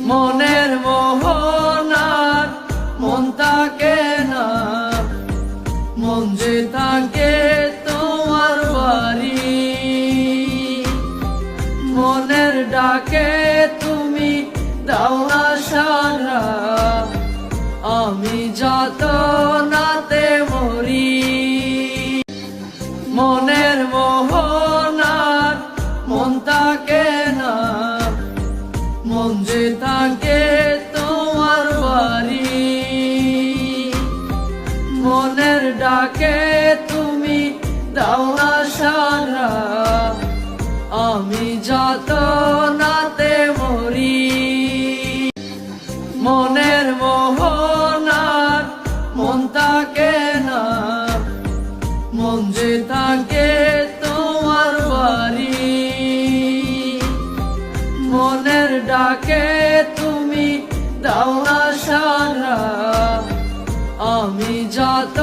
মনের মোহনার মন থাকে না, মন যে থাকে তোমার বাড়ি। মনের ডাকে তুমি দাও না সাড়া, আমি যাতনাতে মরি। মনের মোহনার মন থাকে না, মন যে থাকে তোমার বাড়ি। মনের ডাকে তুমি দাও না সাড়া, আমি যাতনাতে মরি। মনের মোহনার মন থাকে না, মন যে থাকে তোমার বাড়ি। মনের ডাকে তুমি দাও না সাড়া, আমি যাত